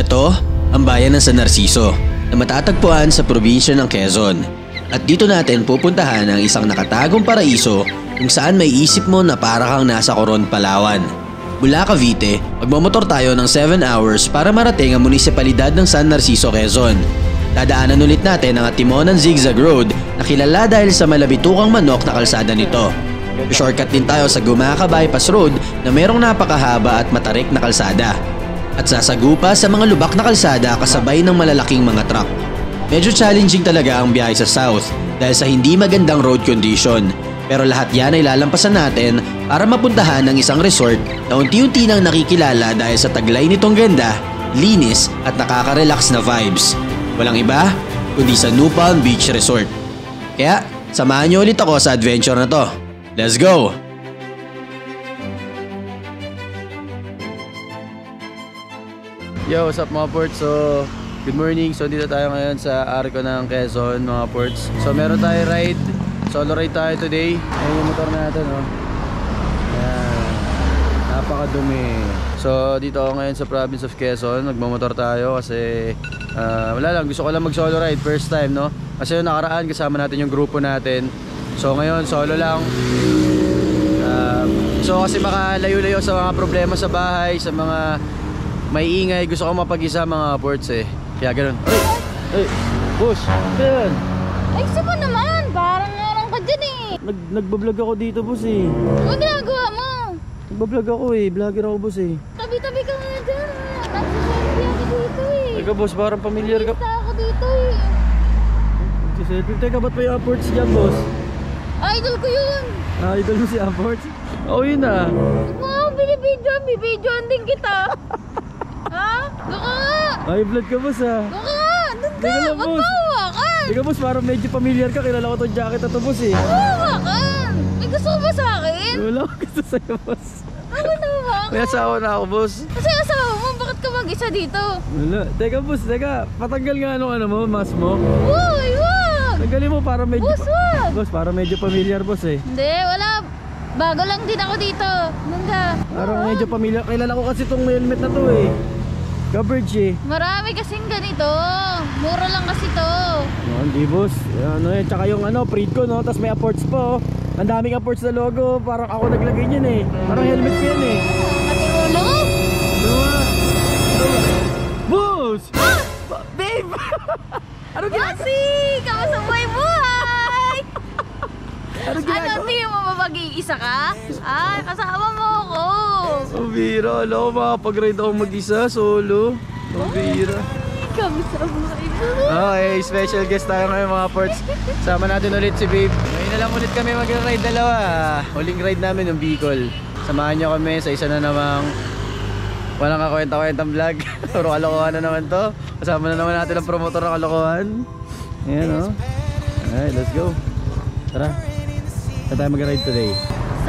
Ito, ang bayan ng San Narciso na matatagpuan sa probinsya ng Quezon. At dito natin pupuntahan ang isang nakatagong paraiso kung saan may isip mo na para kang nasa Coron, Palawan. Mula Cavite, magmamotor tayo ng 7 hours para marating ang munisipalidad ng San Narciso, Quezon. Dadaanan ulit natin ang Atimonan Zigzag Road na kilala dahil sa malabitukang manok na kalsada nito. Shortcut din tayo sa Gumaca Bypass Road na merong napakahaba at matarik na kalsada. At sasagupa sa mga lubak na kalsada kasabay ng malalaking mga truck. Medyo challenging talaga ang biyahe sa south dahil sa hindi magandang road condition. Pero lahat yan ay lalampasan natin para mapuntahan ng isang resort na unti-unti nang nakikilala dahil sa taglay nitong ganda, linis at nakaka-relax na vibes. Walang iba kundi sa New Palm Beach Resort. Kaya samahan niyo ulit ako sa adventure na to. Let's go! Yo, what's up mga ports? So, good morning. So, dito tayo ngayon sa Arco ng Quezon mga ports. So, meron tayo ride. Solo ride tayo today. Ayun yung motor natin, oh. Ayan. Napakadumi. So, dito ako ngayon sa province of Quezon. Nagmamotor tayo kasi wala lang. Gusto ko lang mag solo ride. First time, no? Kasi yung nakaraan kasama natin yung grupo natin. So, ngayon solo lang. So, kasi makalayo-layo sa mga problema sa bahay, sa mga may ingay, gusto ko mapag-isa mga ports eh. Kaya ganun. Ay, boss, yan. Ay, saan ka naman? Parang ngarang ka dyan eh. Nagbablog ako dito, boss eh. Ano ginagawa mo? Nagbablog ako eh, vlogger ako, boss eh. Tabi-tabi ka nga dyan. Nagsiselfie ako dito eh. Teka, boss, parang familiar ka. Nakita ako dito eh. Nagsiselfie. Teka, ba't may upports dyan, boss? Idol ko yun. Idol mo si upports? Oo, yun ah. Wow, binibidyoan din kita. Ha? Doon ka nga. Ay, vlog ka, boss ah. Doon ka nga. Doon ka. Teka lang, Huwag boss. mahawakan. Teka, boss, parang medyo familiar ka. Kilala ko tong jacket na to, boss eh. Mahawakan. May gusto mo ba sa akin? Wala ko gusto sa'yo, boss. Ano nahawakan? May asawa na ako, boss. Kasi asawa mo, bakit ka mag-isa dito? Wala. Teka, boss, teka. Patanggal nga ano mo, mask mo. Uy, wag. Tanggalin mo para medyo... Boss, wag. Boss, para medyo familiar, boss eh. Hindi, wala. Bago lang din ako dito. Nanda. Parang medyo familiar. Kilala ko kasi tong helmet na to eh. Coverage eh. Marami kasing ganito. Mura lang kasi to. No, hindi boss. Ano eh, tsaka yung ano, Freed ko no, tapos may apports pa oh. Ang daming apports na logo, parang ako naglagay niyan eh. Parang helmet ko yan eh. Pati ulo ko. Boss! Babe! Ano ginagawa? Bossy! Kamusta buhay? Ano Ano, ginagawa? di mo ba mag-iisa ka? Ay, kasama mo ako. Ang bira, alam ko makapag-ride ako mag-isa, solo. Ang bira. Kamusta buhay mo? Okay, special guest tayo ngayon mga ports. Sama natin ulit si Babe. Ngayon na lang ulit kami mag-ride dalawa. Huling ride namin yung Bicol. Samahan nyo kami sa isa na namang walang kakwenta-kwentang vlog. Puro kalokohan na naman to. Kasama na naman natin ang promotor ng kalokohan. Ayan o. Alright, let's go. Tara. Saan tayo mag-ride today?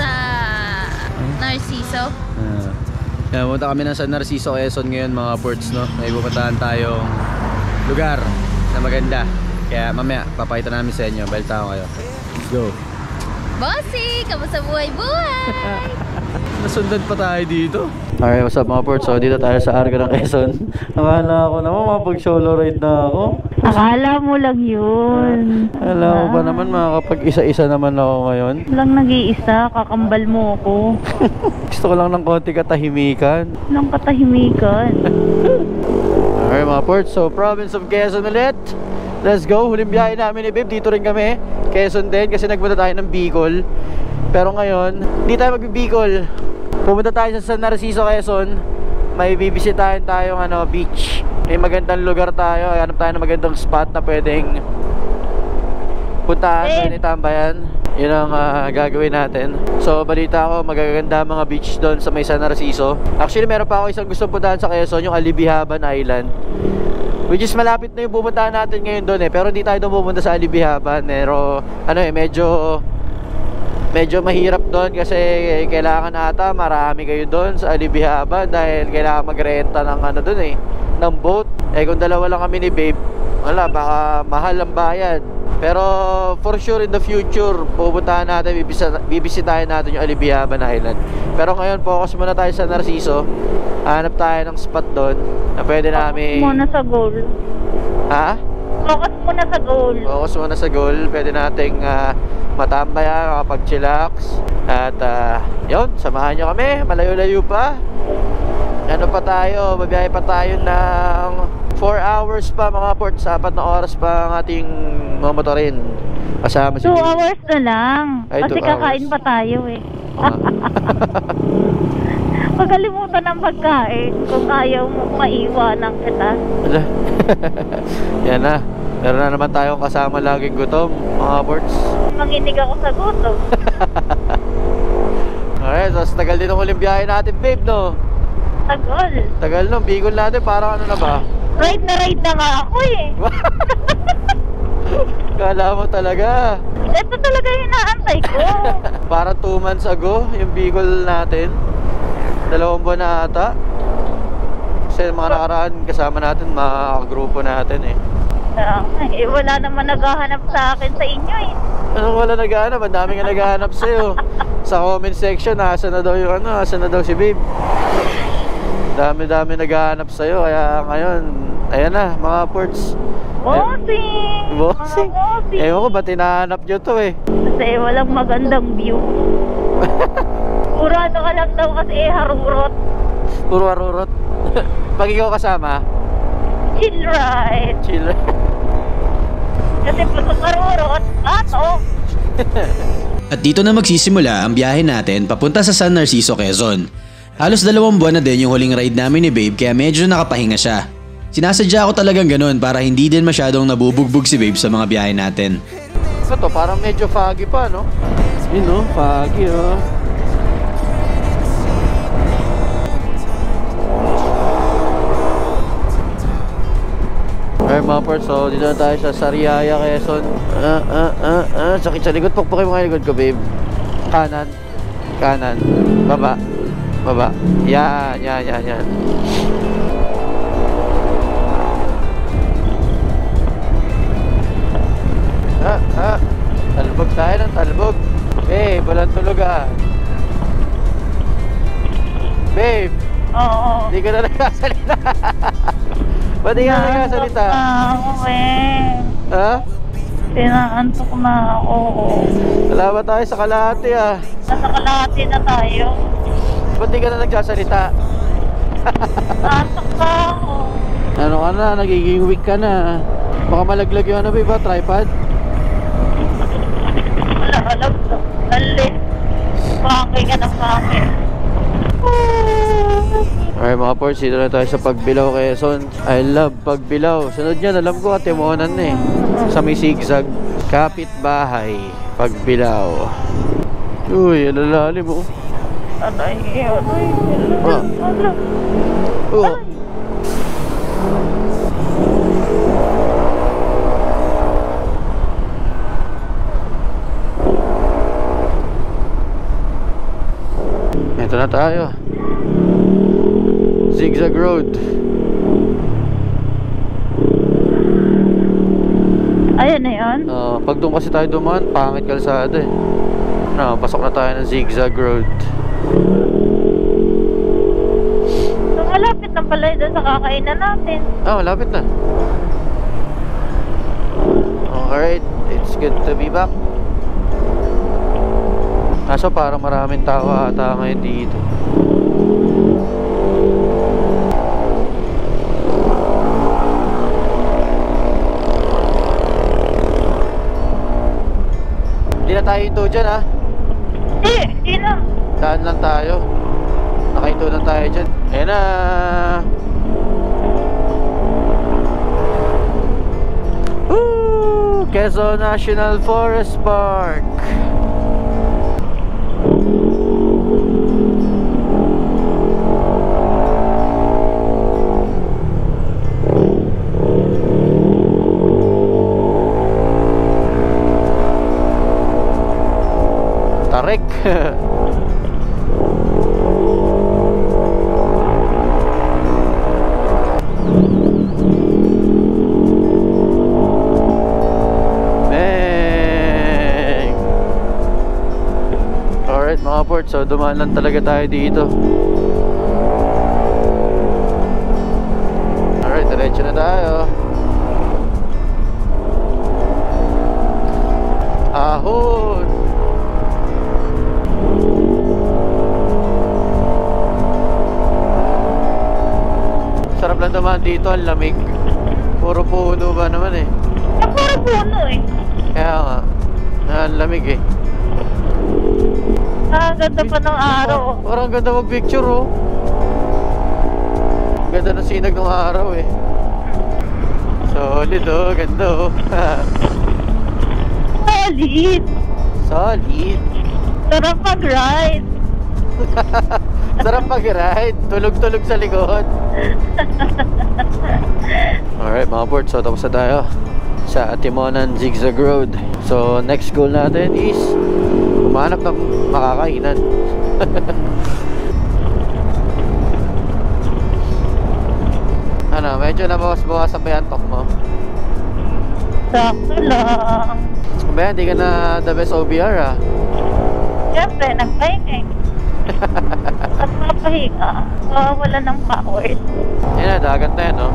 Sa Narciso. Pumunta kami ng San Narciso, Quezon ngayon mga ports no. May pupuntahan tayong lugar na maganda. Kaya mamaya papakita namin sa inyo. Balita ko kayo. Let's go. Bossy! Kamusta buhay? Nasundan pa tayo dito. Okay, what's up mga ports? So dito tayo sa Arco ng Quezon. Akala ko naman mapag solo ride na ako. Akala mo lang yun. Alam mo ba naman makakapag-isa-isa naman ako ngayon? Lang nag-iisa, kakambal mo ako. Gusto ko lang ng konti katahimikan. Lang katahimikan. Okay mga ports, so province of Quezon ulit. Let's go, huling biyahe namin ni Babe. Dito rin kami, Quezon din kasi nagpunta tayo ng Bicol. Pero ngayon, hindi tayo mag-Bicol. Pumunta tayo sa San Narciso, Quezon. May bibisitahin tayong beach. May magandang lugar tayo. Hanap tayo ng magandang spot na pwedeng puntahan ni tambayan. Yun ang gagawin natin. So balita ko magaganda mga beach doon sa may San Narciso. Actually meron pa ako isang gustong puntahan sa Quezon, yung Alibihaban Island, which is malapit na yung pupuntahan natin ngayon doon eh. Pero hindi tayo doon pupunta sa Alibihaban. Pero medyo mahirap doon kasi kailangan ata marami kayo doon sa Alibihaban dahil kailangan magrenta ng doon eh, ng boat. Eh kung dalawa lang kami ni Babe, wala, baka mahal ang bayad. Pero for sure in the future, pupuntahan natin, bibisitahin natin yung Alibiaban Island. Pero ngayon, focus muna tayo sa Narciso. Hanap tayo ng spot doon na pwede namin... Focus muna sa goal. Ha? Focus muna sa goal. Focus muna sa goal. Pwede nating matambaya, makapag-chillax. At yun, samahan nyo kami. Malayo-layo pa. Ano pa tayo? Mabiyahe pa tayo ng 4 hours pa mga ports. 4 na oras pa ang ating mamotorin. Kasama si 2 hours na lang. Ay, Kasi 2 kakain hours. pa tayo eh. Pagkalimutan ng pagkain kung ayaw mo maiwanan kita. Yan na. Meron na naman tayong kasama laging gutom, mga ports. Manginig ako sa gutom. Alright, so tagal din ang huling biyahe natin, babe, no? Tagol. Tagal no, bigol natin, parang ano na ba? Ride na nga ako eh. Kala mo talaga. Ito talaga yung inaantay ko. Parang 2 months ago, yung bigol natin. 2 buwan na ata. Kasi mga nakaraan kasama natin, mga grupo natin eh. Wala naman naghahanap sa akin sa inyo eh. Anong wala naghahanap? Ang dami nga naghahanap sa'yo. Sa comment section, nasa na daw yung ano, nasa na daw si babe. Dami-dami naghahanap sa'yo. Kaya ngayon, ayan na, mga ports. Bossing! Bossing? Mga bossing! Ewan ko, ba't hinahanap nyo to eh? Kasi walang magandang view. Puro ano ka lang daw kasi harurot. Puro arurot. Pag ikaw kasama, Chill ride. chill. Kasi pag harurot, ato. At dito na magsisimula ang biyahe natin papunta sa San Narciso, Quezon. Halos 2 buwan na din yung huling ride namin ni babe kaya medyo nakapahinga siya. Sinasadya ko talagang ganun para hindi din masyadong nabubugbog si babe sa mga biyahe natin. Ito, parang medyo foggy pa, no? Yun, no? Foggy, oh. Alright mga ports, so dito na tayo sa Sariaya, Quezon. Sakit sa likod. Pukpukin mo nga likod ko, babe. Kanan. Kanan. Baba. Baba. Yan. Talbog tayo ng talbog. Babe, walang tulugan. Babe, Oo. hindi ka na nagkasalita. Ba't di ka nagkasalita? Ako eh. Ha? Tinaantok na ako. Wala ba tayo sa kalahati ah? Nasa kalahati na tayo. Ba't di ka na nagsasalita? Naantok pa ako. Ano ka na? Nagiging weak ka na. Baka malaglag yung ano babe ba? Tripod? Wala alam ko. Dali. Pangay ka na pangay. Alright mga ports, dito na tayo sa Pagbilao, Quezon. I love Pagbilao. Sunod yan, alam ko Timonan na eh. Sa may zigzag. Kapitbahay, Pagbilao. Uy, alalalim mo. Aray. Ah. Oh. Ito na tayo. Zigzag road. Ayan na yun. Pag doon kasi tayo dumaan, pangit kalsada eh. Pasok na tayo ng zigzag road. So, malapit na pala doon sa kakainan natin. Malapit na. Alright, it's good to be back. Kaso parang maraming tao ata ngayon dito. Hindi na tayo hinto dyan ha. Hindi na. Daan lang tayo. Nakahinto na tayo dyan. Ayan na. Woo! Quezon National Forest Park. Tarik. port, so dumaan lang talaga tayo dito. Alright, diretso na tayo. Ahon! Sarap lang dumaan dito, ang lamig. Puro puno ba naman eh. Puro puno eh. Kaya nga, ang lamig eh. Ganda pa ng araw. Parang ganda mag-picture oh. Ganda ng sinag ng araw eh. Solid oh, ganda oh. Solid. Solid. Sarap mag-ride. Sarap mag-ride. Tulog-tulog sa likod. Alright mga port, so tapos na tayo sa Timonan Zigzag Road. So next goal natin is humanap ng makakainan. Ano, medyo nabawas-bawasan ba yung antok mo? Sakto lang. Ba, hindi ka na the best OBR ah. Siyempre, nagpahinga eh. At mapahinga, wala ng powers. Yan na, dagat na yan oh.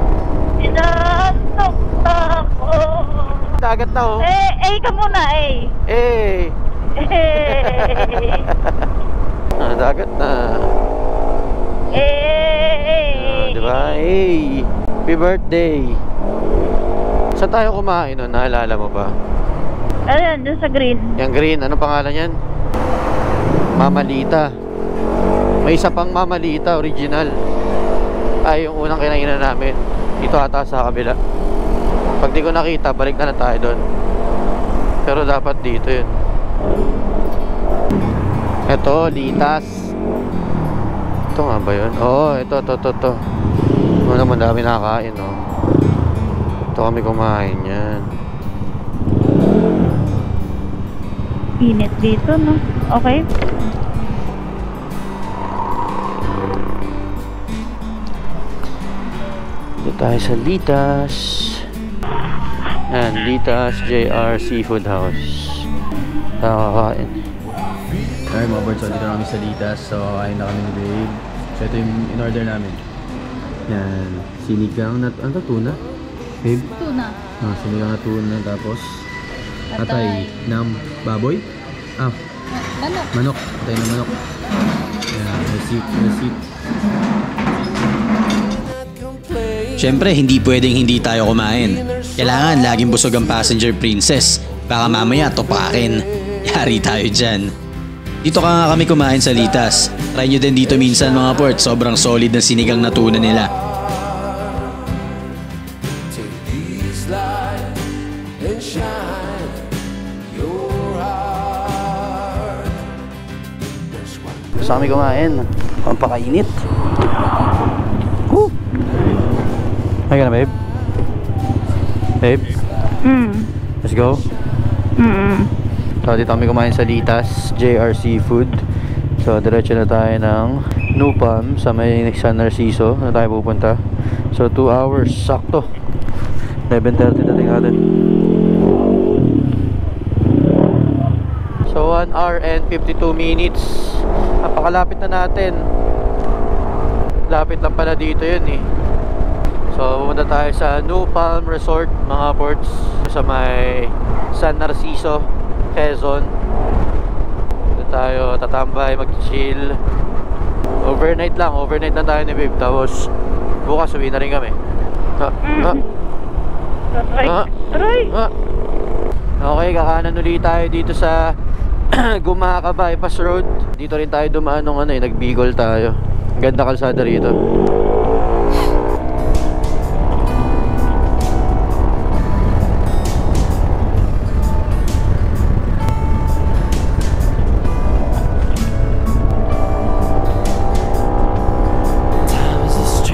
Inaantok na ako. Dagat na oh. Ka muna eh. Dagat na. Diba? Happy birthday. Saan tayo kumain nun? Naalala mo ba? Ayan, dun sa green. Yung green, ano pangalan yan? Mamalita. May isa pang Mamalita, original. Ay, yung unang kinainan namin. Ito ata sa kabila. Pag di ko nakita, balik na tayo doon. Pero dapat dito yun. Ito, Litas. Ito nga ba yun? Oo, ito. Ano naman, dami nakakain, oh. Ito kami kumain yan. Init dito, no? Okay. Dito tayo sa Litas. Yan, Litas JR Seafood House. Nakakain. Alright mga birds, so dito na kami sa Litas. So kain na kami ni Babe. So ito yung in-order namin. Yan, sinigang na, ano to, tuna? Babe? Tuna. Sinigang na tuna, tapos atay ng baboy? Manok. Manok. Atay ng manok. Yan, receipt. Siyempre, hindi pwedeng hindi tayo kumain. Kailangan laging busog ang passenger princess. Baka mamaya topakin. Yari tayo dyan. Dito ka nga kami kumain sa Litas. Try nyo din dito minsan mga port. Sobrang solid ng sinigang na tuna nila. Gusto kami kumain. Pampakainit. Woo! Ay ka na, babe? Babe? Let's go. So dito kami kumain sa Litas JR Seafood. So diretso na tayo ng Nupam sa may San Narciso na tayo pupunta. So 2 hours sakto. 11:30 dating natin. So 1 hour and 52 minutes. Napakalapit na natin. Lapit lang pala dito yun eh. So pumunta tayo sa Nupam Resort mga ports sa may San Narciso, Quezon. Dito tayo tatambay, mag-chill. Overnight lang tayo ni Babe. Tapos bukas uwi na rin kami. Okay, kakanan ulit tayo dito sa Gumaka Bypass Road. Dito rin tayo dumaan nung nagbigol tayo. Ganda kalsada rito.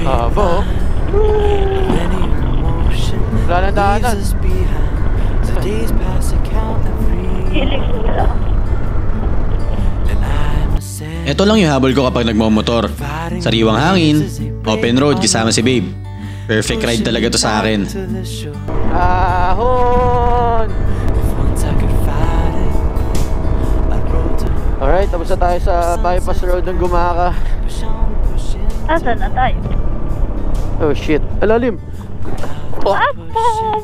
Abo. Wala na daanan. Hilig ko lang. Ito lang yung habol ko kapag nagmamotor. Sariwang hangin, open road kasama si Babe. Perfect ride talaga to sa akin. Ahon! Alright, tapos na tayo sa bypass road ng Gumaka. Asan na tayo? Oh shit, alalim. Oh. Apom!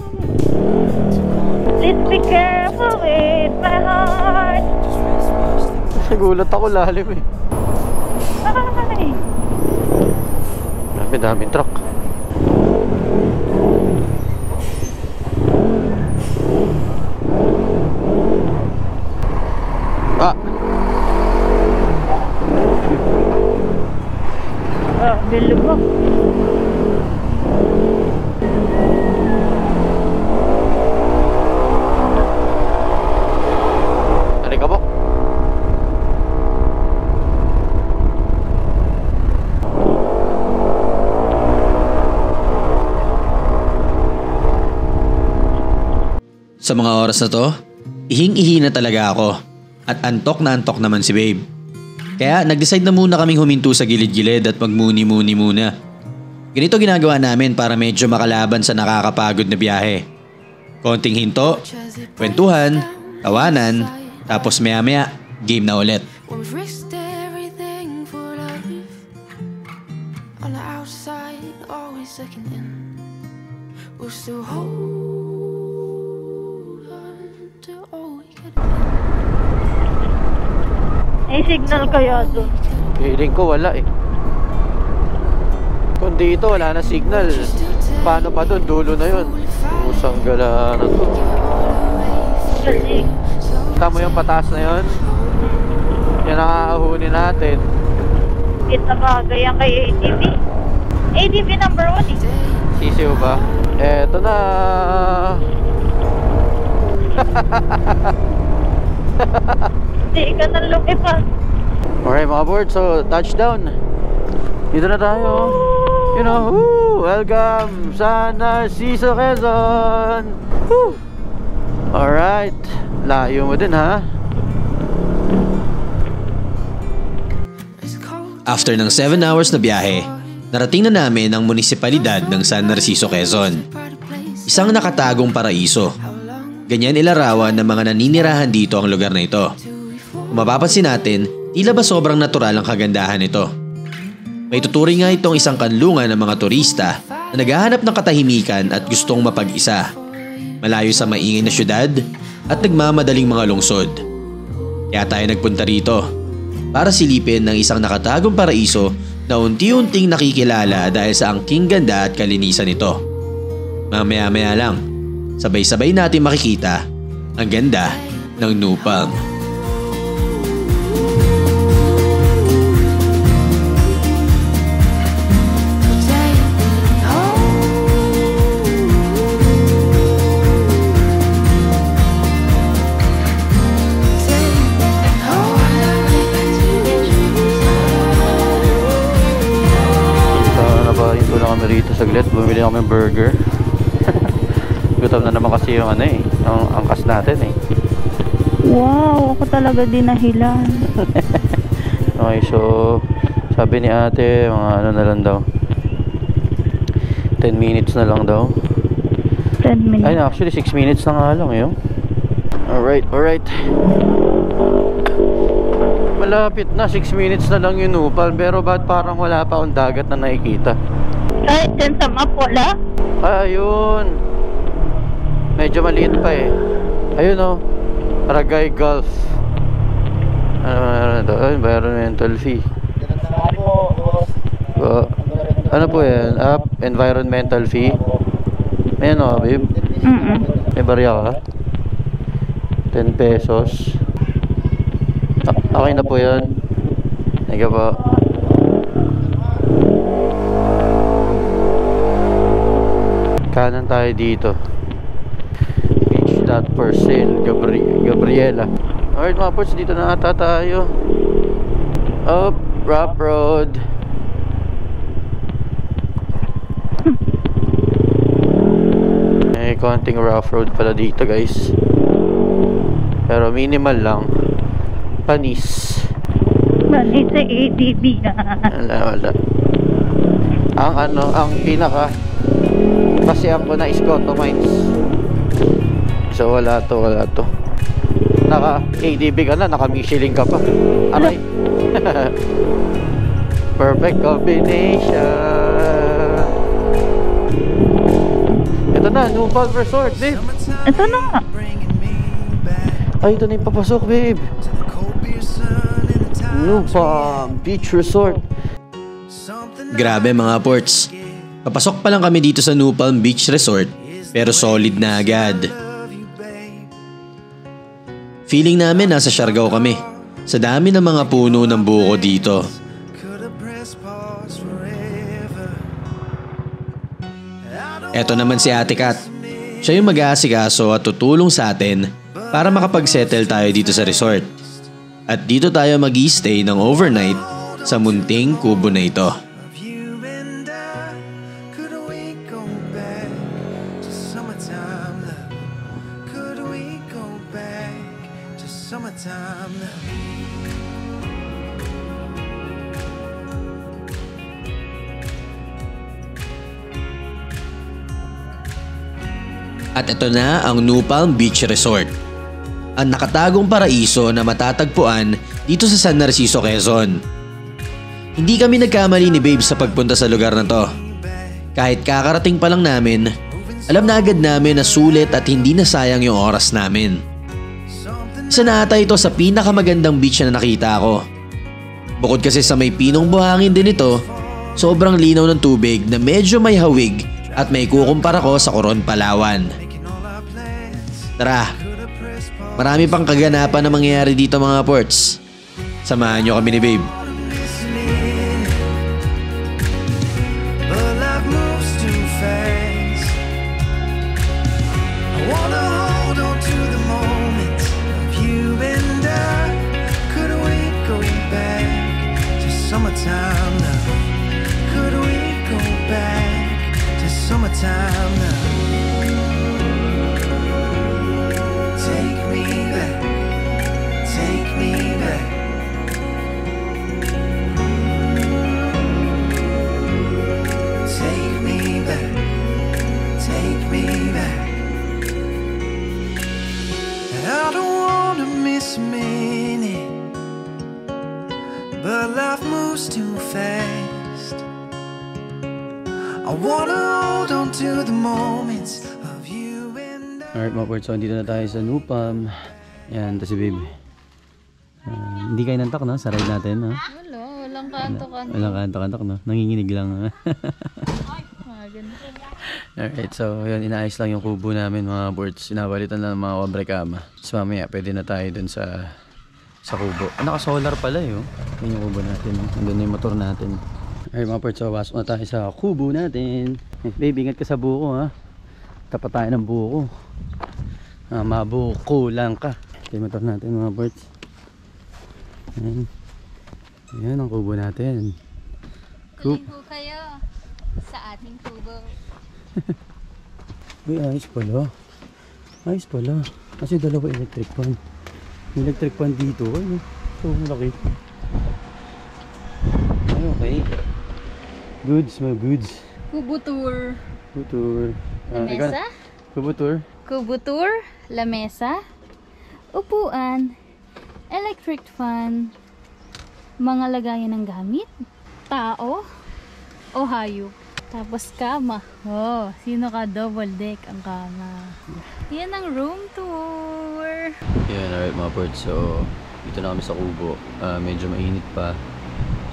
Please be careful with my heart. Nagulat ako, lalim eh. Ay! Daming truck. Bilubok. Halika po. Sa mga oras na to, ihing-ihi na talaga ako at antok na antok naman si babe. Kaya nag-decide na muna kaming huminto sa gilid-gilid at magmuni-muni muna. Ganito ginagawa namin para medyo makalaban sa nakakapagod na biyahe. Konting hinto, kwentuhan, tawanan, tapos maya-maya, game na ulit. May signal kaya doon? Feeling ko wala eh. Kung dito wala na signal, paano pa doon? Dulo na yun. Usang gala na to. Kasi Tama yung pataas na yun. Yan ang aahunin natin. kita bagay yan kay ATV. ATV number 1 eh. Sisiw ba? Eto na. Hindi ka na lumipas. Alright mga board, so touchdown. Dito na tayo. You know, woo, welcome sa Narciso, Quezon. Woo. Alright, layo mo din ha. After ng 7 hours na biyahe, narating na namin ang munisipalidad ng San Narciso, Quezon. Isang nakatagong paraiso. Ganyan ilarawan ng mga naninirahan dito ang lugar na ito. Kung mapapansin natin, tila ba sobrang natural ang kagandahan nito. May tuturing nga itong isang kanlungan ng mga turista na naghahanap ng katahimikan at gustong mapag-isa. Malayo sa maingay na syudad at nagmamadaling mga lungsod. Kaya tayo nagpunta rito para silipin ng isang nakatagong paraiso na unti-unting nakikilala dahil sa angking ganda at kalinisan nito. Mamaya-maya lang, sabay-sabay natin makikita ang ganda ng Nupang. Rito saglit, bumili kami ng burger. Gutom na naman kasi yung ano eh, ang angkas natin eh. Wow, ako talaga din nahilan. Okay, so sabi ni ate, mga ano na lang daw, 10 minutes na lang daw. 10 minutes. Ay, actually 6 minutes na nga lang yun. Alright, alright. Malapit na, 6 minutes na lang yung Nupal. Pero ba't parang wala pa akong dagat na nakikita? Kahit dyan sa mapula? Ayun. Medyo maliit pa eh. Ayun o. Ragay Golf. Ano ito? Environmental fee. Ano po yan? Environmental fee. Ayan o, babe. May barya ka? 10 pesos. Okay na po yan. Thank you po. Kanan tayo dito. Beach not for sale, Gabriela. Alright mga ports, dito na ata tayo. Up, rough road. May konting rough road pala dito guys. Pero minimal lang. Panis. Panis sa ATV na. Wala. Ang pinaka kasi ako na Scotto Mines. So wala to. Naka-ADB ka na, naka-Michelin ka pa. Aray. Perfect combination. Ito na, New Palm Resort, babe. Ito na nga. Ay, ito na yung papasok, babe. New Palm Beach Resort. Grabe mga ports. Papasok pa lang kami dito sa New Palm Beach Resort pero solid na agad. Feeling namin nasa Siargao kami. Sa dami ng mga puno ng buko dito. Eto naman si Ate Kat. Siya yung mag-aasikaso at tutulong sa atin para makapag-settle tayo dito sa resort. At dito tayo mag-i-stay ng overnight sa munting kubo na ito. At ito na ang New Palm Beach Resort. Ang nakatagong paraiso na matatagpuan dito sa San Narciso, Quezon. Hindi kami nagkamali ni Babe sa pagpunta sa lugar na to. Kahit kakarating pa lang namin, alam na agad namin na sulit at hindi na sayang yung oras namin. Isa na ata ito sa pinakamagandang beach na nakita ko. Bukod kasi sa may pinong buhangin din ito, sobrang linaw ng tubig na medyo may hawig at may kukumpara ko sa Coron, Palawan. Tara, marami pang kaganapan na mangyayari dito mga ports. Samahan nyo kami ni Babe. Alright mga ports, so dito na tayo sa New Palm. Yan, ito si Babe. Hindi kayo nantak na sa ride natin, ha? Walang kanto-kanto. Walang kanto-kanto, no? Nanginginig lang, ha? Alright, so yun, inaayos lang yung kubo namin mga ports. Sinabalitan lang ng mga obrekama. So mamaya, pwede na tayo dun sa kubo. Naka-solar pala, yun. Yun yung kubo natin, no? Nandun na yung motor natin. Alright mga ports, so pasok na tayo sa kubo natin. Babe, ingat ka sa buko, ha? Tapat tayo ng buko. Mabuko lang ka. Ito yung motor natin mga birds. Ayan. Ayan ang kubo natin. Kuliho kayo sa ating kubo. Uy, ayos pala. Ayos pala. Kasi dalawa electric fan. Electric fan dito. Ay, so malaki. Ay, okay. Goods, mga goods. Kubo tour. Kubo tour. Lamesa? Kubo tour. Kubo tour. Lamesa. Upuan. Electric fan. Mga lagayan ng gamit. Tao. O hayop. Tapos kama. Oh, sino ka? Double deck ang kama. Yan ang room tour. Yan, alright mga birds. So, dito na kami sa kubo. Medyo mainit pa.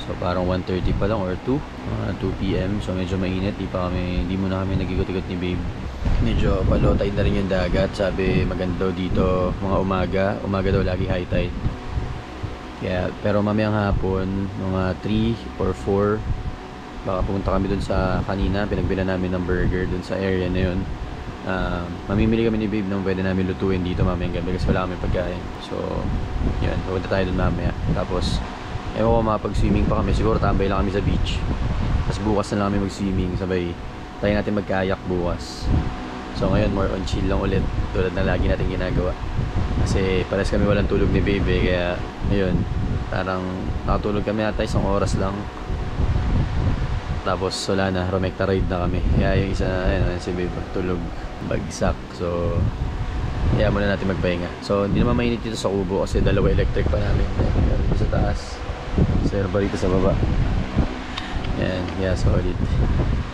So, parang 1:30 pa lang or 2 p.m. So, medyo mainit. Hindi muna kami nag-igot-igot ni Babe. Medyo palotay na rin yung dagat. Sabi, maganda daw dito mga umaga. Umaga daw lagi high tide. Kaya, pero mamayang hapon, mga 3 or 4, baka pumunta kami dun sa kanina. Pinagbila namin ng burger dun sa area na yun. Mamimili kami ni Babe nung pwede namin lutuin dito mamayang gabi kasi wala kami pagkain. So, yun. Pupunta tayo dun mamaya. Tapos, ewan ko makapag-swimming pa kami. Siguro tambay lang kami sa beach. Tapos bukas na lang kami mag-swimming. Sabay tayo natin mag-kayak bukas. So ngayon more on chill lang ulit. Tulad na lagi natin ginagawa. Kasi pares kami walang tulog ni Baby. Kaya ayun, parang nakatulog kami ata 1 oras lang. Tapos wala na, rumekta ride na kami. Kaya yung isa, ayun si Baby tulog bagsak. So Kaya muna natin magpahinga. So hindi naman mainit dito sa kubo kasi dalawa electric pa namin. Meron dito sa taas, server dito sa baba. Yan, yeah, solid.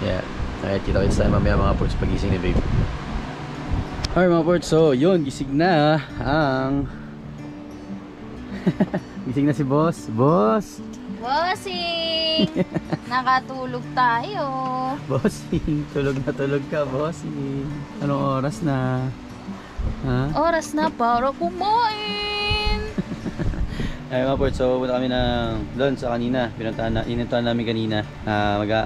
Yeah, alright, kita-kits tayo mamaya mga ports pagising ni babe. Alright mga ports, so yun, gising na ang gising na si boss. Boss! Bossing! Nakatulog tayo. Bossing, tulog ka bossing. Anong oras na? Ha? Oras na para kumain. Ay mga ports, so punta kami ng doon sa kanina. Inuntahan namin kanina.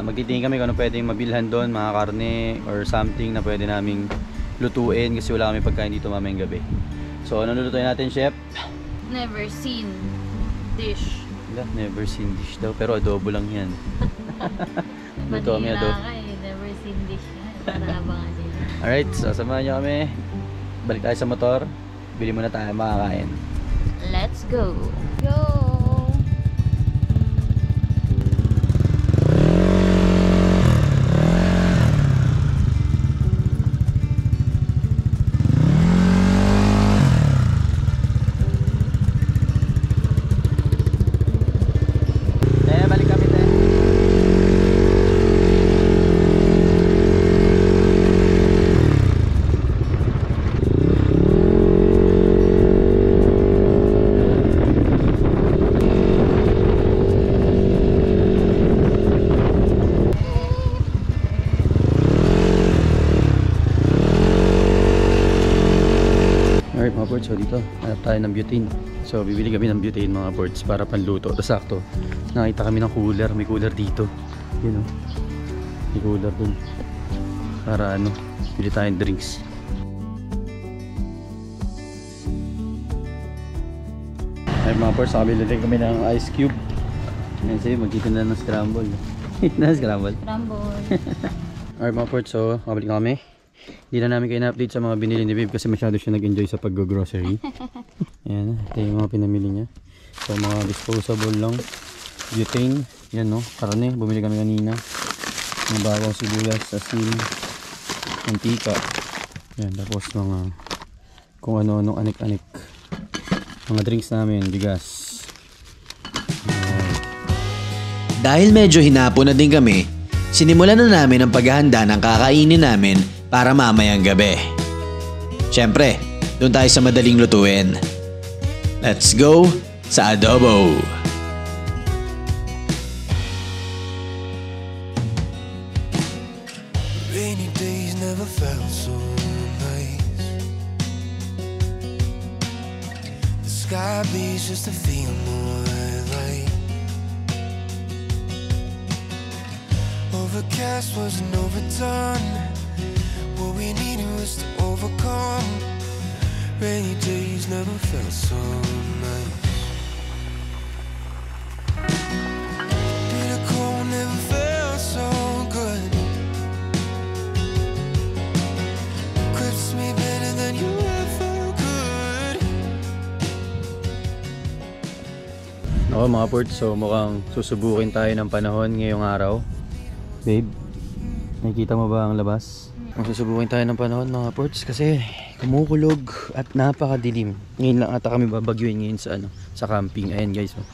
Magtitingin kami kung ano pwedeng mabilhan doon, mga karne or something na pwede naming lutuin kasi wala kami pagkain dito mamayang gabi. So ano lulutuin natin, chef? Never seen dish. Never seen dish daw, pero adobo lang yan. Luto kami adobo. Never seen dish yan. Para abangan nila. Alright, so samahan nyo kami. Balik tayo sa motor. Bili muna tayo makakain. Let's go. Go. Balik kami tayo. Alright mga ports, so dito hanap tayo ng butane. So bibili kami ng butane mga ports para panluto. Tapos sakto, nakita kami ng cooler. May cooler dito. Yun o. May cooler dun. Para ano, bili tayong drinks. Alright mga ports, nakabili kami ng ice cube. Ngayon sa'yo, magkita na ng scramble. Na scramble. Rumble. Alright mga ports, so makabalik na kami. Hindi na namin kayo na-update sa mga binili ni Babe kasi masyado siya nag-enjoy sa pag-grocery. Ayan, ito yung mga pinamili niya. So mga disposable lang. Butane, yan no, karne, bumili kami kanina. Mga bawang sibuyas, asin, mantika. Yan, tapos mga kung ano-anong anik-anik. Mga drinks namin, bigas. Dahil medyo hinapo na din kami, sinimulan na namin ang paghahanda ng kakainin namin para mamayang gabi. Siyempre, doon tayo sa madaling lutuin. Let's go sa adobo! Rainy days never felt so nice. The sky bleeds just to feel more light. Overcast wasn't overdone. What we needed was to overcome. Rainy days never felt so nice. Bitter cold never felt so good. Grips me better than you ever could. Ako mga ports, so mukhang susubukin tayo ng panahon ngayong araw. Babe, nakikita mo ba ang labas? Susubukin tayo ng panahon mga ports kasi kumukulog at napakadilim. Ngayon lang ata kami babagyuin ngayon sa sa camping. Ayan guys, oh.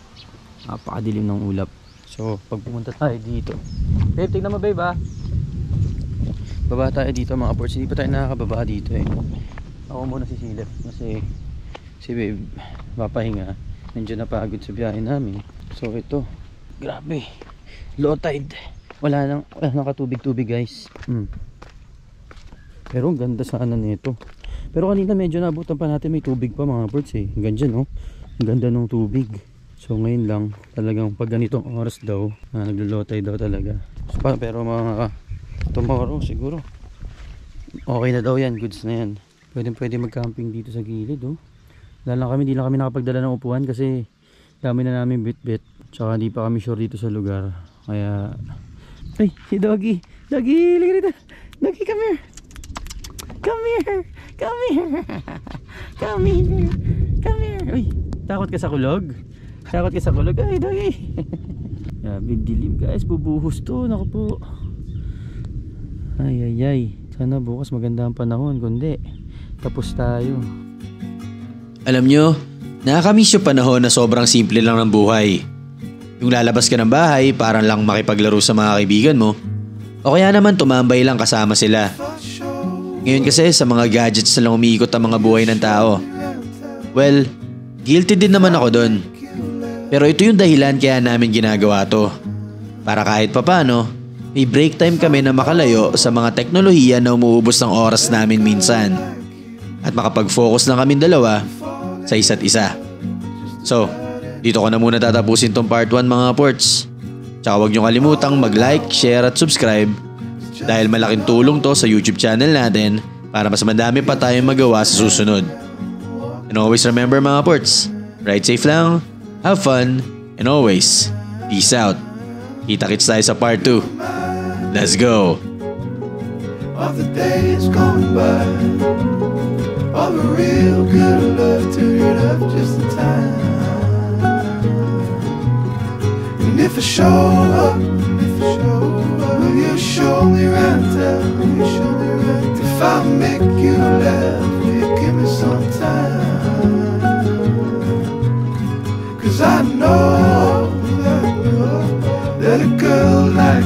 Napakadilim ng ulap. So pag pumunta tayo dito, babe, tignan mo babe ha. Baba tayo dito mga ports. Hindi pa tayo nakakababa dito eh. Ako muna si Silip kasi si babe papahinga. Medyo napagod sa biyahe namin. So ito, grabe, low tide. Wala nang katubig-tubig guys. Pero ang ganda sana nito. Pero kanina medyo nabutan pa natin, may tubig pa mga birds eh. Ang ganda no? Ang ganda ng tubig. So ngayon lang talagang pag ganitong oras daw naglo-low-tide daw talaga. So, pero mga tomorrow siguro okay na daw yan, goods na yan. Pwede mag-camping dito sa gilid oh. Di lang kami nakapagdala ng upuan kasi dami na namin bit-bit. Tsaka di pa kami sure dito sa lugar. Kaya ay, si Doggy! Doggy! Liga rito! Doggy, come here! Come here! Come here! Come here! Come here! Uy, takot ka sa kulog? Takot ka sa kulog? Ay, Doggy! Grabe, dilim guys. Bubuhos to. Naku po. Ay. Sana bukas maganda ang panahon. Kundi, Tapos tayo. Alam nyo, nakakamiss yung panahon na sobrang simple lang ng buhay. Yung lalabas ka ng bahay parang lang makipaglaro sa mga kaibigan mo. O kaya naman tumambay lang kasama sila. Ngayon kasi sa mga gadgets na lang umiikot ang mga buhay ng tao. Well, guilty din naman ako doon. Pero ito yung dahilan kaya namin ginagawa to. Para kahit papano, may break time kami na makalayo sa mga teknolohiya na umuubos ng oras namin minsan. At makapag-focus lang kaming dalawa sa isa't isa. So, dito ko na muna tatapusin tong part 1 mga ports. Tsaka huwag nyo kalimutang mag-like, share at subscribe dahil malaking tulong to sa YouTube channel natin para mas madami pa tayong magawa sa susunod. And always remember mga ports, ride safe lang, have fun, and always, peace out. Kita-kits tayo sa part 2. Let's go! All the days gone by, all the real good love turned up just in time. And if I show up, will you show me right down? If I make you laugh, will you give me some time? 'Cause I know that a girl like